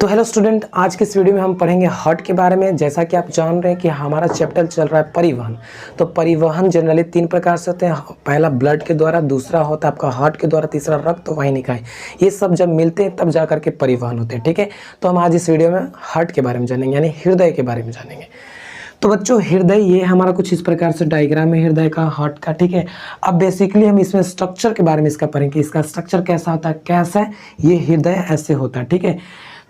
तो hello student, आज के इस वीडियो में हम पढ़ेंगे हार्ट के बारे में। जैसा कि आप जान रहे हैं कि हमारा चैप्टर चल रहा है परिवहन। तो परिवहन जनरली 3 प्रकार से होते हैं। पहला ब्लड के द्वारा, दूसरा होता है आपका हार्ट के द्वारा, तीसरा रक्त वाहिनी। ये सब जब मिलते हैं तब जा करके परिवहन होते हैं। ठीक है, तो हम आज इस वीडियो में हार्ट के बारे में जानेंगे, यानी हृदय के बारे में जानेंगे। तो बच्चों, हृदय ये हमारा कुछ इस प्रकार से डायग्राम है हृदय का, हार्ट का। ठीक है, अब बेसिकली हम इसमें स्ट्रक्चर के बारे में इसका पढ़ेंगे। इसका स्ट्रक्चर कैसा होता है, कैसा है ये हृदय, ऐसे होता है। ठीक है,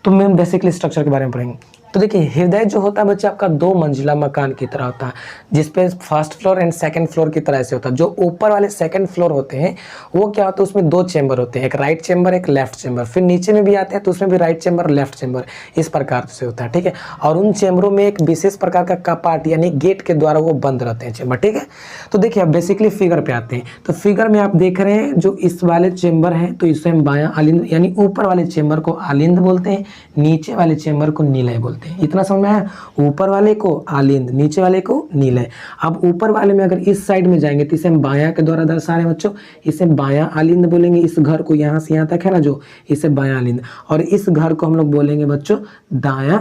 तो मैं बेसिकली स्ट्रक्चर के बारे में पढ़ेंगे। तो देखिए, हृदय जो होता है बच्चे आपका 2 मंजिला मकान की तरह होता है, जिसपे first floor and second floor की तरह से होता है। जो ऊपर वाले सेकंड फ्लोर होते हैं वो क्या होता है, उसमें 2 चेंबर होते हैं, एक राइट चेंबर एक लेफ्ट चेंबर। फिर नीचे में भी आते हैं तो उसमें भी राइट चेंबर लेफ्ट चेंबर, इस प्रकार से होता है। ठीक है, और उन चेंबरों में एक विशेष प्रकार का कपाट यानी गेट के द्वारा वो बंद रहते हैं चेंबर। ठीक है, तो देखिए अब बेसिकली फिगर पे आते हैं। तो फिगर में आप देख रहे हैं जो इस वाले चेंबर है तो इसे हम बायां आलिंद यानी ऊपर वाले चेंबर को आलिंद बोलते हैं, नीचे वाले चेंबर को निलय बोलते हैं। इतना समझ में आया? ऊपर वाले को आलिंद, नीचे वाले को निलय। अब ऊपर वाले में अगर इस साइड में जाएंगे तो इसे हम बायां के द्वारा दर्शा रहे हैं बच्चों, इसे बायां आलिंद बोलेंगे। इस घर को यहाँ से यहाँ तक है ना जो, इसे बायां आलिंद। और इस घर को हम लोग बोलेंगे बच्चों दायां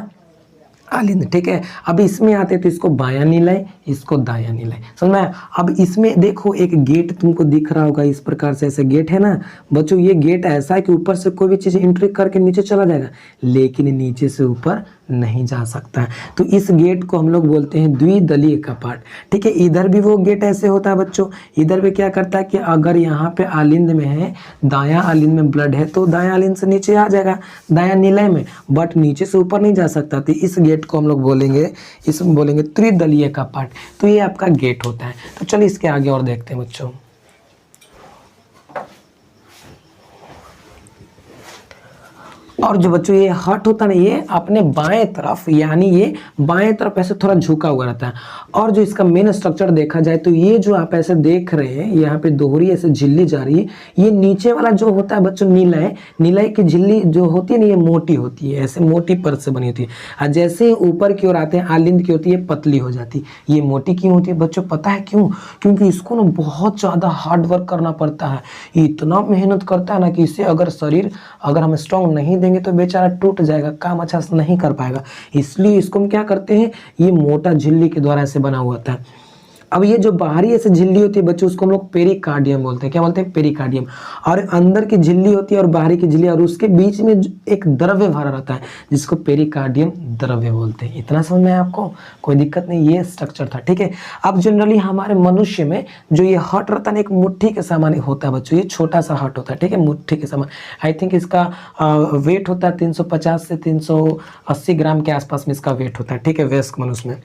आलिंद। ठीक है, अब इसमें आते तो इसको बायां निलय, इसको दायां निलय। समझ में? अब इसमें देखो एक गेट तुमको दिख रहा होगा, इस प्रकार से ऐसे गेट है ना बच्चों। ये गेट ऐसा है कि ऊपर से कोई भी चीज एंट्री करके नीचे चला जाएगा, लेकिन नीचे से ऊपर नहीं जा सकता है। तो इस गेट को हम लोग बोलते हैं द्विदलीय कपाट। ठीक है, इधर भी वो गेट ऐसे होता है बच्चों। इधर भी क्या करता है कि अगर यहाँ पे आलिंद में है, दायां आलिंद में ब्लड है तो दायां आलिंद से नीचे आ जाएगा दायां निलय में, बट नीचे से ऊपर नहीं जा सकता। तो इस गेट को हम लोग बोलेंगे, इसमें बोलेंगे त्रिदलीय कपाट। तो ये आपका गेट होता है। तो चलिए इसके आगे और देखते हैं बच्चों। और जो बच्चों ये हार्ट होता है ना, ये अपने बाएं तरफ यानी ये बाएं तरफ ऐसे थोड़ा झुका हुआ रहता है। और जो इसका मेन स्ट्रक्चर देखा जाए तो ये जो आप ऐसे देख रहे हैं, यहाँ पे दोहरी ऐसे झिल्ली जा रही है। ये नीचे वाला जो होता है बच्चों निलय, निलय की झिल्ली जो होती है ना, ये मोटी होती है, ऐसे मोटी परत से बनी होती है। और जैसे ही ऊपर की ओर आते हैं आलिंद की होती है पतली हो जाती है। ये मोटी क्यों होती है बच्चों, पता है क्यों? क्योंकि इसको ना बहुत ज़्यादा हार्ड वर्क करना पड़ता है। ये इतना मेहनत करता है ना कि इसे अगर शरीर अगर हम स्ट्रॉन्ग नहीं देंगे तो बेचारा टूट जाएगा, काम अच्छा से नहीं कर पाएगा। इसलिए इसको हम क्या करते हैं, ये मोटा झिल्ली के द्वारा ऐसे बना हुआ था। अब ये जो बाहरी ऐसे झिल्ली होती है बच्चों, उसको हम लोग पेरिकार्डियम बोलते हैं। क्या बोलते हैं? पेरिकार्डियम। और अंदर की झिल्ली होती है और बाहरी की झिल्ली, और उसके बीच में एक द्रव्य भरा रहता है जिसको पेरिकार्डियम द्रव्य बोलते हैं। इतना समझ में आपको? कोई दिक्कत नहीं, ये स्ट्रक्चर था। ठीक है, अब जनरली हमारे मनुष्य में जो ये हार्ट रहता है एक मुट्ठी के समान होता है बच्चों। ये छोटा सा हार्ट होता है। ठीक है, मुट्ठी के समान। आई थिंक इसका वेट होता है 350 से 380 ग्राम के आसपास में इसका वेट होता है। ठीक है, वयस्क मनुष्य में।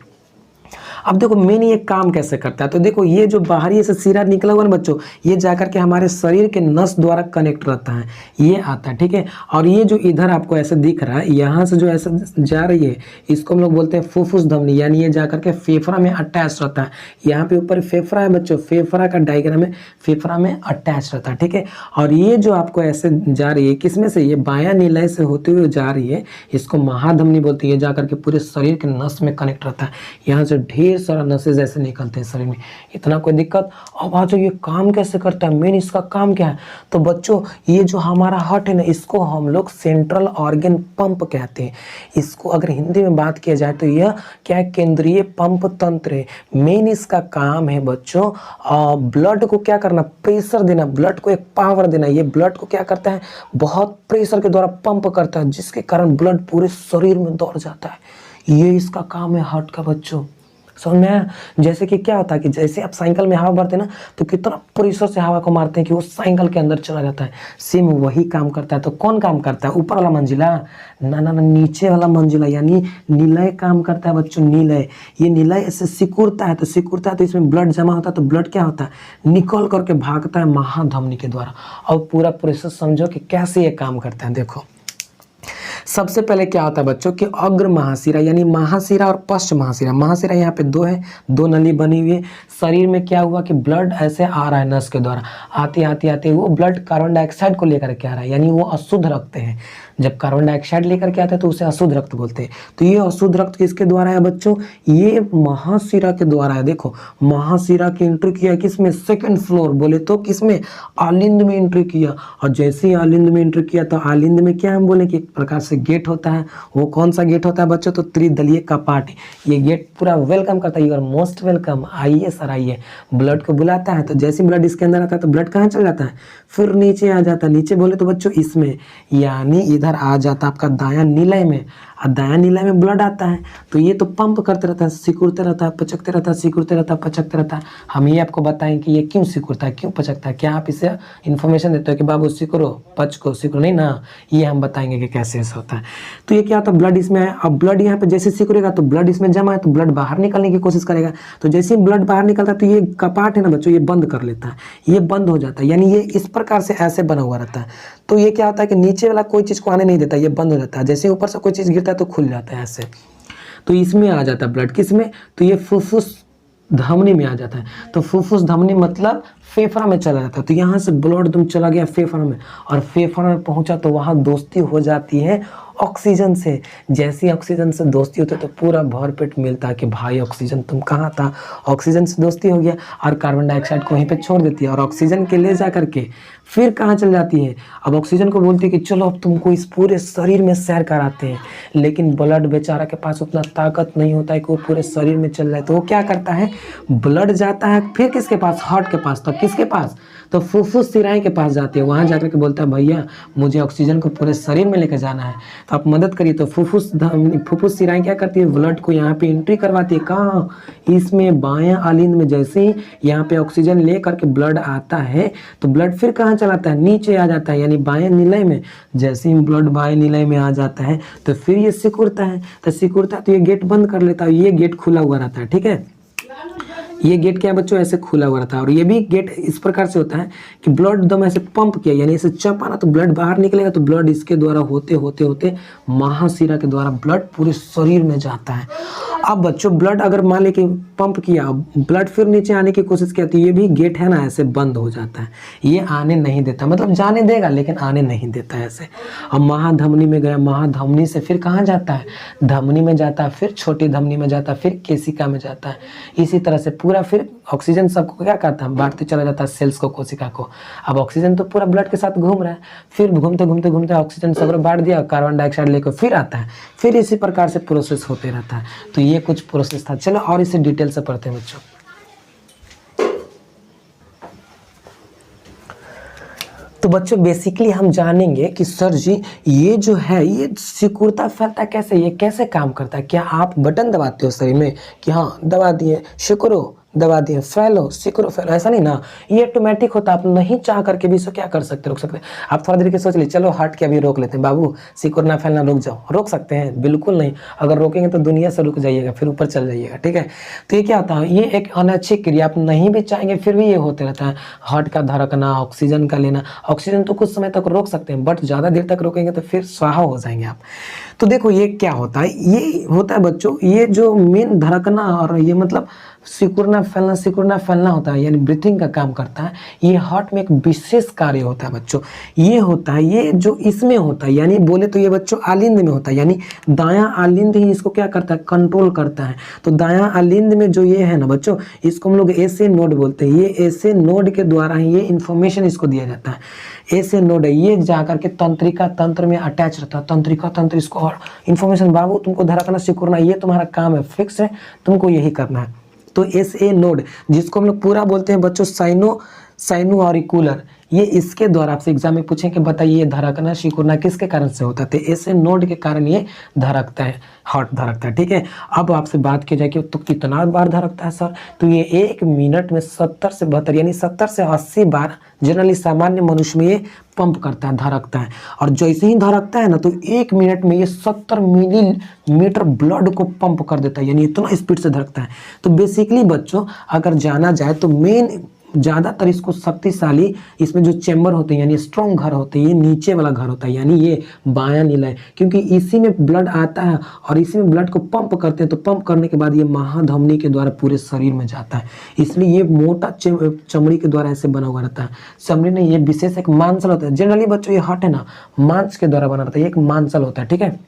अब देखो मेन ये काम कैसे करता है। तो देखो ये जो बाहरी ऐसे सिरा निकला हुआ ना बच्चों, ये जाकर के हमारे शरीर के नस द्वारा कनेक्ट रहता है, ये आता है। ठीक है, और ये जो इधर आपको ऐसे दिख रहा है, यहाँ से जो ऐसे जा रही है इसको हम लोग बोलते हैं फुफ्फुस धमनी, यानी ये जाकर के फेफड़ा में अटैच रहता है। यहाँ पे ऊपर फेफड़ा है बच्चों, फेफड़ा का डायग्राम है, फेफड़ा में अटैच रहता है। ठीक है, और ये जो आपको ऐसे जा रही है किसमें से, ये बायां निलय से होते हुए जा रही है, इसको महाधमनी बोलती है। जाकर के पूरे शरीर के नस में कनेक्ट रहता है। यहाँ से ढेर सारा नसेज ऐसे निकलते हैं शरीर में, इतना कोई दिक्कत। अब आज ये काम कैसे करता है, मेन इसका काम क्या है? तो बच्चों ये जो हमारा हार्ट है ना, इसको हम लोग सेंट्रल ऑर्गन पंप कहते हैं। इसको अगर हिंदी में बात किया जाए तो यह क्या है, केंद्रीय पंप तंत्र है। मेन इसका काम है बच्चों ब्लड को क्या करना, प्रेशर देना, ब्लड को एक पावर देना। ये ब्लड को क्या करता है, बहुत प्रेशर के द्वारा पंप करता है, जिसके कारण ब्लड पूरे शरीर में दौड़ जाता है। ये इसका काम है हार्ट का बच्चों। समझ में आया? जैसे कि क्या होता है कि जैसे आप साइकिल में हवा भरते हैं ना, तो कितना प्रेशर से हवा को मारते हैं कि वो साइकिल के अंदर चला जाता है। सेम वही काम करता है। तो कौन काम करता है? ऊपर वाला मंजिला ना ना ना, नीचे वाला मंजिला यानी निलय काम करता है बच्चों। निलय, ये निलय ऐसे सिकुड़ता है, तो सिकुड़ता है तो इसमें ब्लड जमा होता है, तो ब्लड क्या होता है, निकल करके भागता है महाधमनी के द्वारा। और पूरा प्रोसेस समझो कि कैसे ये काम करता है। देखो सबसे पहले क्या होता है बच्चों कि अग्र महाशिरा यानी महाशिरा और पश्च महाशिरा। महाशिरा यहाँ पे 2 है, 2 नली बनी हुई है। शरीर में क्या हुआ कि ब्लड ऐसे आ रहा है नस के द्वारा, आते आते आते वो ब्लड कार्बन डाइऑक्साइड को लेकर के आ रहा है, यानी वो अशुद्ध रक्त है। जब कार्बन डाइऑक्साइड लेकर के आते हैं तो उसे अशुद्ध रक्त बोलते हैं। तो ये अशुद्ध रक्त किसके द्वारा है बच्चों, ये महाशिरा के द्वारा है। देखो महाशिरा की एंट्री किया किसमें, सेकंड फ्लोर, बोले तो किसमें, आलिंद में एंट्री किया। और जैसे ही आलिंद में एंट्री किया तो आलिंद में क्या हम बोले कि एक प्रकार से गेट होता है। वो कौन सा गेट होता है बच्चों? तो त्रिदलीय कपाट। ये गेट पूरा वेलकम करता है, यू आर मोस्ट वेलकम, आइए सर आइए, ब्लड को बुलाता है। तो जैसे ब्लड इसके अंदर आता है तो ब्लड कहाँ चल जाता है? फिर नीचे आ जाता है। नीचे बोले तो बच्चों इसमें, यानी इधर आ जाता है आपका दायां नीलय में, और दायां नीलय में ब्लड आता है। तो ये तो पंप करते रहता है, सिकुड़ते रहता है, पचकते रहता है, सिकुड़ते रहता है, पचकते रहता है। हम ये आपको बताएं कि ये क्यों सिकुड़ता है, क्यों पचकता है। क्या आप इसे इन्फॉर्मेशन देते हो कि बाबू सिकुड़ो, पचको, सिकुड़ो? नहीं ना, ये हम बताएंगे कि कैसे ऐसा होता है। तो ये क्या होता है, ब्लड इसमें है। अब ब्लड यहाँ पे जैसे सिकुड़ेगा तो ब्लड इसमें जमा है, तो ब्लड बाहर निकलने की कोशिश करेगा। तो जैसे ही ब्लड बाहर निकलता है तो ये कपाट है ना बच्चों, ये बंद कर लेता है, ये बंद हो जाता है। यानी ये इस प्रकार से ऐसे बना हुआ रहता है। तो ये क्या होता है कि नीचे वाला कोई चीज़ को आने नहीं देता, ये बंद हो जाता है। जैसे ऊपर से कोई चीज़ गिरता है तो खुल जाता है ऐसे। तो इसमें आ जाता है ब्लड, किसमें? तो ये फुफ्फुस धमनी में आ जाता है। तो फुफ्फुस धमनी मतलब फेफड़ा में चला जाता है। तो यहाँ से ब्लड तुम चला गया फेफड़ा में, और फेफड़ा में पहुंचा तो वहाँ दोस्ती हो जाती है ऑक्सीजन से। जैसी ऑक्सीजन से दोस्ती होती है तो पूरा भरपेट मिलता है कि भाई ऑक्सीजन तुम कहाँ था, ऑक्सीजन से दोस्ती हो गया, और कार्बन डाइऑक्साइड को वहीं पे छोड़ देती है, और ऑक्सीजन के ले जा करके फिर कहाँ चल जाती है? अब ऑक्सीजन को बोलती है कि चलो अब तुमको इस पूरे शरीर में सैर कराते हैं। लेकिन ब्लड बेचारा के पास उतना ताकत नहीं होता है कि वो पूरे शरीर में चल जाए। तो वो क्या करता है, ब्लड जाता है फिर किसके पास? हार्ट के पास। तो किसके पास? तो फुफ्फुस सिराई के पास जाती है। वहाँ जाकर के बोलता है भैया मुझे ऑक्सीजन को पूरे शरीर में लेकर जाना है, तो आप मदद करिए। तो फुफ्फुस सिराई क्या करती है, ब्लड को यहाँ पे एंट्री करवाती है। कहाँ? इसमें बायां आलिंद में। जैसे ही यहाँ पे ऑक्सीजन ले करके ब्लड आता है तो ब्लड फिर कहाँ चलाता है? नीचे आ जाता है, यानी बाएं नीलय में। जैसे ही ब्लड बाएं नीलय में आ जाता है तो फिर ये सिकुड़ता है। तो सिकुड़ता है तो ये गेट बंद कर लेता है, ये गेट खुला हुआ रहता है। ठीक है, ये गेट क्या बच्चों ऐसे खुला हुआ रहता है। और ये भी गेट इस प्रकार से होता है कि ब्लड एकदम ऐसे पंप किया, यानी ऐसे चपा ना तो ब्लड बाहर निकलेगा, तो ब्लड इसके द्वारा होते होते होते महाशिरा के द्वारा ब्लड पूरे शरीर में जाता है। अब बच्चों ब्लड अगर मान ले कि पंप किया, ब्लड फिर नीचे आने की कोशिश किया, तो ये भी गेट है ना ऐसे बंद हो जाता है, ये आने नहीं देता। मतलब जाने देगा लेकिन आने नहीं देता है ऐसे। अब महाधमनी में गया, महाधमनी से फिर कहाँ जाता है? धमनी में जाता है, फिर छोटी धमनी में जाता है, फिर केशिका में जाता है। इसी तरह से पूरा फिर ऑक्सीजन सबको क्या करता है, बांटते चला जाता है सेल्स को, कोशिका को। अब ऑक्सीजन तो पूरा ब्लड के साथ घूम रहा है, फिर घूमते घूमते घूमते ऑक्सीजन सबको बांट दिया, कार्बन डाइऑक्साइड लेकर फिर आता है, फिर इसी प्रकार से प्रोसेस होते रहता है। तो ये कुछ प्रोसेस था। चलो और इसे डिटेल से पढ़ते हैं बच्चों। तो बच्चों बेसिकली हम जानेंगे कि सर जी ये जो है ये सिकुड़ता फैलता कैसे, ये कैसे काम करता है। क्या आप बटन दबाते हो शरीर में कि हाँ दबा दिए सिकुड़ो, दबा दिए फैलो, सिकुड़ो फैलो? ऐसा नहीं ना, ये ऑटोमेटिक होता है। आप नहीं चाह करके भी इसको क्या कर सकते, रोक सकते हैं। आप थोड़ा देर के सोच लीजिए, चलो हार्ट के अभी रोक लेते हैं, बाबू सिकुड़ना फैलना रुक जाओ, रोक सकते हैं? बिल्कुल नहीं। अगर रोकेंगे तो दुनिया से रुक जाइएगा, फिर ऊपर चल जाइएगा। ठीक है, तो ये क्या होता है, ये एक अनैच्छिक क्रिया, आप नहीं भी चाहेंगे फिर भी ये होते रहता है। हार्ट का धड़कना, ऑक्सीजन का लेना, ऑक्सीजन तो कुछ समय तक रोक सकते हैं, बट ज़्यादा देर तक रोकेंगे तो फिर स्वाहा हो जाएंगे आप। तो देखो ये क्या होता है, ये होता है बच्चों, ये जो मेन धड़कना और ये मतलब सिकुड़ना फैलना होता है, यानी ब्रीथिंग का काम करता है। ये हार्ट में एक विशेष कार्य होता है बच्चों, ये होता है, ये जो इसमें होता है, यानी बोले तो ये बच्चों आलिंद में होता है, यानी दायां आलिंद ही इसको क्या करता है, कंट्रोल करता है। तो दायां आलिंद में जो ये है ना बच्चों, इसको हम लोग ऐसे नोड बोलते हैं। ये ऐसे नोड के द्वारा ही ये इंफॉर्मेशन इसको दिया जाता है। ऐसे नोड है, ये जाकर के तंत्रिका तंत्र में अटैच रहता है। तंत्रिका तंत्र इसको और इन्फॉर्मेशन, बाबू तुमको धड़कना सिकुड़ना ये तुम्हारा काम है, फिक्स है, तुमको यही करना है। तो SA नोड जिसको हम लोग पूरा बोलते हैं बच्चों साइनो ऑरिकुलर, ये इसके द्वारा आपसे एग्जाम में पूछें कि बताइए ये धड़कना सिकुड़ना किसके कारण से होता है, तो ऐसे नोड के कारण ये धड़कता है, हार्ट धड़कता है। ठीक है, अब आपसे बात की जाए कि तो कितना बार धड़कता है सर, तो ये 1 मिनट में 70 से 72 यानी 70 से 80 बार जनरली सामान्य मनुष्य में ये पंप करता है, धड़कता है। और जैसे ही धड़कता है ना तो 1 मिनट में ये 70 मिलीमीटर ब्लड को पंप कर देता है, यानी इतना स्पीड से धड़कता है। तो बेसिकली बच्चों अगर जाना जाए तो मेन ज़्यादातर इसको शक्तिशाली इसमें जो चेम्बर होते हैं यानी स्ट्रॉन्ग घर होते हैं, ये नीचे वाला घर होता है, यानी ये बायां नीलय, क्योंकि इसी में ब्लड आता है और इसी में ब्लड को पंप करते हैं। तो पंप करने के बाद ये महाधमनी के द्वारा पूरे शरीर में जाता है, इसलिए ये मोटा चमड़ी के द्वारा ऐसे बना हुआ रहता है। चमड़ी नहीं, ये विशेष एक मांसल होता है। जनरली बच्चों ये हार्ट है ना मांस के द्वारा बना रहता है, एक मांसल होता है। ठीक है,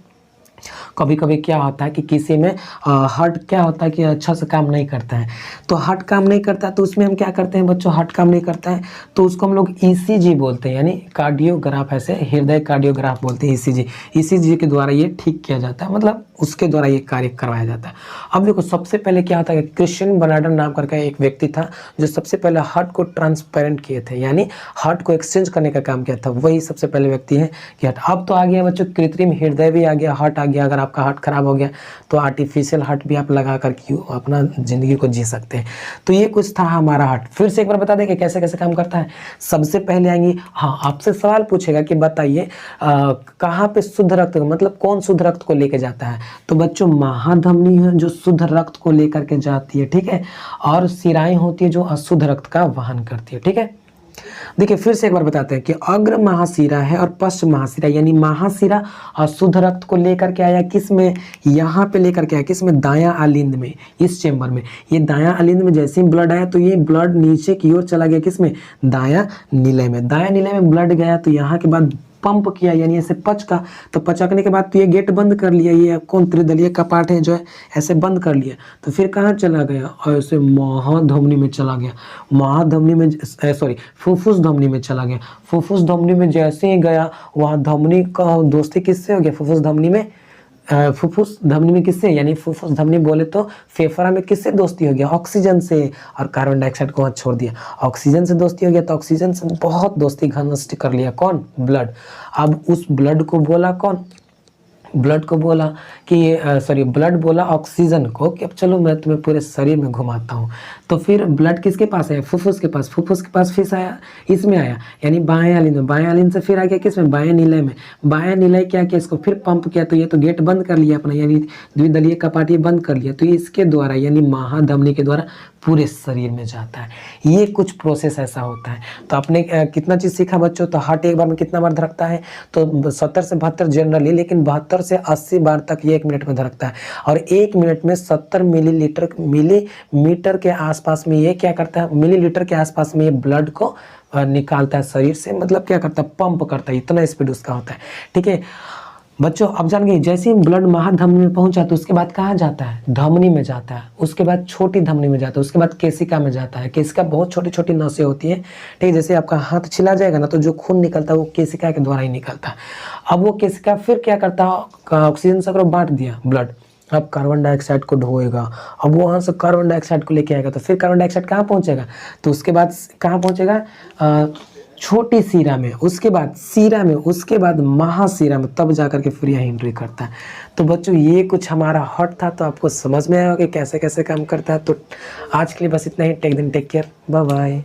कभी कभी क्या होता है कि किसी में हार्ट क्या होता है कि अच्छा से काम नहीं करता है, तो हार्ट काम नहीं करता तो उसमें हम क्या करते हैं बच्चों, हार्ट काम नहीं करता है तो उसको हम लोग ईसीजी बोलते हैं, यानी कार्डियोग्राफ, ऐसे हृदय कार्डियोग्राफ बोलते हैं ईसीजी। ईसीजी के द्वारा ये ठीक किया जाता है, मतलब उसके द्वारा ये कार्य करवाया जाता है। अब देखो सबसे पहले क्या होता है कि क्रिश्चियन बर्नार्ड नाम करके एक व्यक्ति था जो सबसे पहले हार्ट को ट्रांसपेरेंट किए थे, यानी हार्ट को एक्सचेंज करने का काम किया था, वही सबसे पहले व्यक्ति है कि हार्ट। अब तो आ गया बच्चों कृत्रिम हृदय भी आ गया, हार्ट आ गया। अगर आपका हार्ट खराब हो गया तो आर्टिफिशियल हार्ट भी आप लगा कर अपना जिंदगी को जी सकते हैं। तो ये कुछ था हमारा हार्ट। फिर से एक बार बता दें कि कैसे कैसे काम करता है। सबसे पहले आएंगे, हाँ आपसे सवाल पूछेगा कि बताइए कहाँ पे शुद्ध रक्त, मतलब कौन शुद्ध रक्त को लेके जाता है, तो बच्चों महाधमनी है जो शुद्ध रक्त को लेकर के जाती है, ठीक है, और शिराएं होती है जो अशुद्ध रक्त का वहन करती है, ठीक है। देखिए फिर से एक बार बताते हैं कि अग्र महाशिरा है और पश्च महाशिरा, यानी महाशिरा अशुद्ध रक्त को लेकर के आया किस में, यहाँ पे लेकर के आया किस में, दायां आलिंद में, इस चेंबर में। ये दायां आलिंद में जैसे ही ब्लड आया तो ये ब्लड नीचे की ओर चला गया किस में, दायां नीले में। दायां नीले में ब्लड गया तो यहाँ के बाद पंप किया, यानी ऐसे पचका, तो पचकने के बाद तो ये गेट बंद कर लिया, ये कौन त्रिदलीय कपाट है जो है ऐसे बंद कर लिया, तो फिर कहाँ चला गया, और ऐसे महाधमनी में चला गया। महाधमनी में सॉरी फुफ्फुस धमनी में चला गया। फुफ्फुस धमनी में जैसे ही गया वहाँ धमनी का दोस्ती किससे हो गया, फुफ्फुस धमनी में, फुफ्फुस धमनी में किससे, यानी फुफ्फुस धमनी बोले तो फेफड़ा में किससे दोस्ती हो गया, ऑक्सीजन से, और कार्बन डाइऑक्साइड को वहाँ छोड़ दिया। ऑक्सीजन से दोस्ती हो गया तो ऑक्सीजन से बहुत दोस्ती घनिष्ठ कर लिया कौन, ब्लड। अब उस ब्लड को बोला कौन, ब्लड को बोला कि सॉरी ब्लड बोला ऑक्सीजन को कि अब चलो मैं तुम्हें पूरे शरीर में घुमाता हूँ। तो फिर ब्लड किसके पास आया, फुफ्फुस के पास। फुफ्फुस के पास फिर आया, इसमें आया, यानी बाएं आलिंद में। बाएं आलिंद से फिर आ गया किस में, बाएं नीलय में। बाएं नीलय क्या किया, इसको फिर पंप किया, तो ये तो गेट बंद कर लिया अपना, यानी द्विदलीय कपाट ये बंद कर लिया, तो इसके द्वारा यानी महाधमनी के द्वारा पूरे शरीर में जाता है। ये कुछ प्रोसेस ऐसा होता है। तो आपने कितना चीज़ सीखा बच्चों, तो हार्ट एक बार में कितना बार धड़कता है, तो 70 से 72 जनरली, लेकिन 72 से 80 बार तक ये 1 मिनट में धड़कता है। और 1 मिनट में 70 मिलीमीटर के आसपास में ये क्या करता है, मिलीलीटर के आसपास में ये ब्लड को निकालता है शरीर से, मतलब क्या करता है, पंप करता है, इतना स्पीड उसका होता है, ठीक है बच्चों। अब जान गए, जैसे ही ब्लड महाधमनी में पहुंचा तो उसके बाद कहाँ जाता है, धमनी में जाता है, उसके बाद छोटी धमनी में जाता है, उसके बाद केशिका में जाता है। केशिका बहुत छोटी छोटी नसें होती हैं, ठीक है, जैसे आपका हाथ छिला जाएगा ना तो जो खून निकलता है वो केशिका के द्वारा ही निकलता है। अब वो केशिका फिर क्या करता है, ऑक्सीजन से बांट दिया ब्लड, अब कार्बन डाइऑक्साइड को ढोएगा, अब वहाँ से कार्बन डाइऑक्साइड को लेके आएगा, तो फिर कार्बन डाइऑक्साइड कहाँ पहुँचेगा, तो उसके बाद कहाँ पहुँचेगा, छोटी सीरा में, उसके बाद सीरा में, उसके बाद महासीरा में, तब जाकर के फिर यहाँ एंट्री करता है। तो बच्चों ये कुछ हमारा हार्ट था, तो आपको समझ में आया कि कैसे कैसे काम करता है। तो आज के लिए बस इतना ही। टेक दिन टेक केयर, बाय बाय।